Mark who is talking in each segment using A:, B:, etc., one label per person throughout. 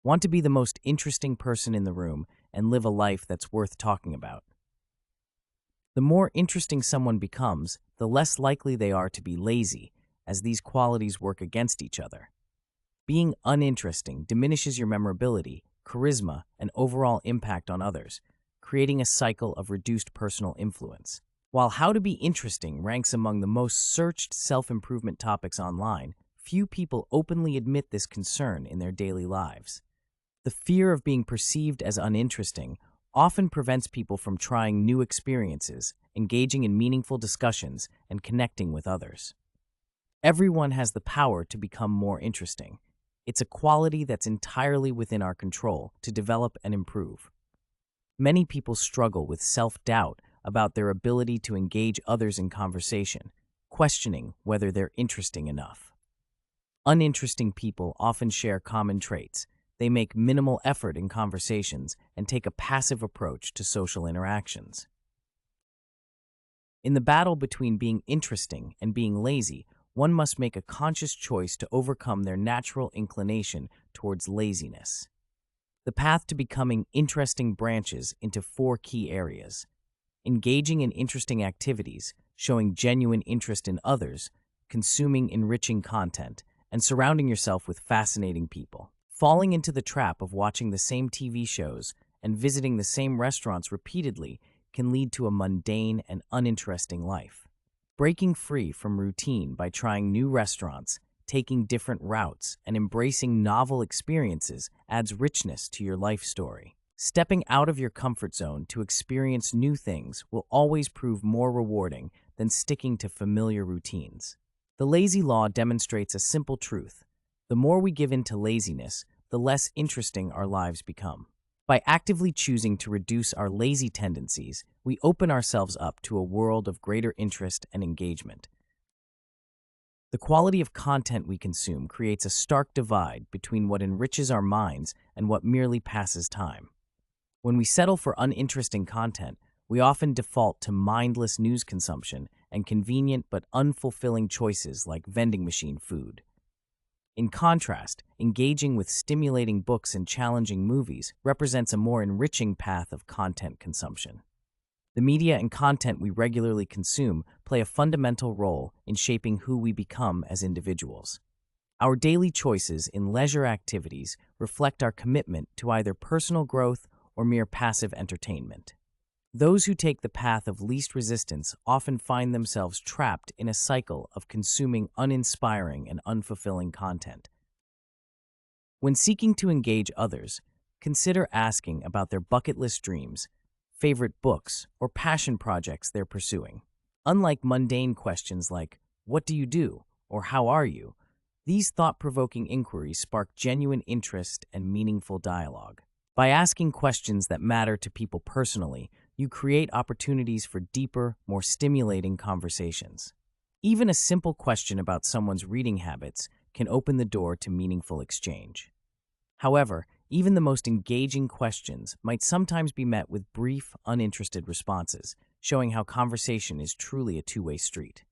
A: Want to be the most interesting person in the room and live a life that's worth talking about. The more interesting someone becomes, the less likely they are to be lazy, as these qualities work against each other. Being uninteresting diminishes your memorability, charisma, and overall impact on others, creating a cycle of reduced personal influence. While how to be interesting ranks among the most searched self-improvement topics online, few people openly admit this concern in their daily lives. The fear of being perceived as uninteresting often prevents people from trying new experiences, engaging in meaningful discussions, and connecting with others. Everyone has the power to become more interesting. It's a quality that's entirely within our control to develop and improve. Many people struggle with self-doubt about their ability to engage others in conversation, questioning whether they're interesting enough. Uninteresting people often share common traits. They make minimal effort in conversations and take a passive approach to social interactions. In the battle between being interesting and being lazy, one must make a conscious choice to overcome their natural inclination towards laziness. The path to becoming interesting branches into 4 key areas: engaging in interesting activities, showing genuine interest in others, consuming enriching content, and surrounding yourself with fascinating people. Falling into the trap of watching the same TV shows and visiting the same restaurants repeatedly can lead to a mundane and uninteresting life. Breaking free from routine by trying new restaurants, taking different routes, and embracing novel experiences adds richness to your life story. Stepping out of your comfort zone to experience new things will always prove more rewarding than sticking to familiar routines. The lazy law demonstrates a simple truth: the more we give in to laziness, the less interesting our lives become. By actively choosing to reduce our lazy tendencies, we open ourselves up to a world of greater interest and engagement. The quality of content we consume creates a stark divide between what enriches our minds and what merely passes time. When we settle for uninteresting content, we often default to mindless news consumption and convenient but unfulfilling choices like vending machine food. In contrast, engaging with stimulating books and challenging movies represents a more enriching path of content consumption. The media and content we regularly consume play a fundamental role in shaping who we become as individuals. Our daily choices in leisure activities reflect our commitment to either personal growth or mere passive entertainment. Those who take the path of least resistance often find themselves trapped in a cycle of consuming uninspiring and unfulfilling content. When seeking to engage others, consider asking about their bucket list dreams, favorite books, or passion projects they're pursuing. Unlike mundane questions like, "What do you do?" or "How are you?" these thought-provoking inquiries spark genuine interest and meaningful dialogue. By asking questions that matter to people personally, you create opportunities for deeper, more stimulating conversations. Even a simple question about someone's reading habits can open the door to meaningful exchange. However, even the most engaging questions might sometimes be met with brief, uninterested responses, showing how conversation is truly a two-way street.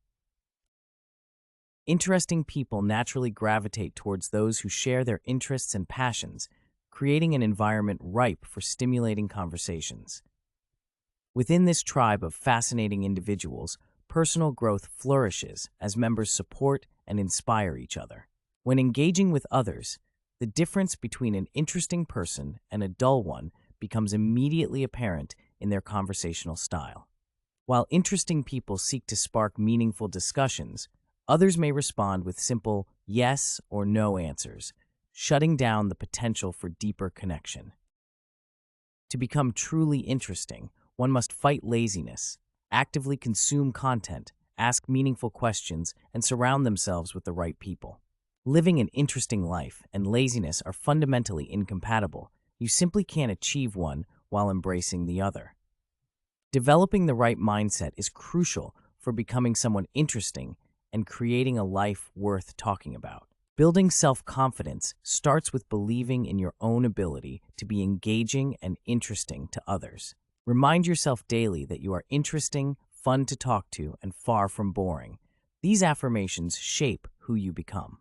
A: Interesting people naturally gravitate towards those who share their interests and passions, creating an environment ripe for stimulating conversations. Within this tribe of fascinating individuals, personal growth flourishes as members support and inspire each other. When engaging with others, the difference between an interesting person and a dull one becomes immediately apparent in their conversational style. While interesting people seek to spark meaningful discussions, others may respond with simple yes or no answers, shutting down the potential for deeper connection. To become truly interesting, one must fight laziness, actively consume content, ask meaningful questions, and surround themselves with the right people. Living an interesting life and laziness are fundamentally incompatible. You simply can't achieve one while embracing the other. Developing the right mindset is crucial for becoming someone interesting and creating a life worth talking about. Building self-confidence starts with believing in your own ability to be engaging and interesting to others. Remind yourself daily that you are interesting, fun to talk to, and far from boring. These affirmations shape who you become.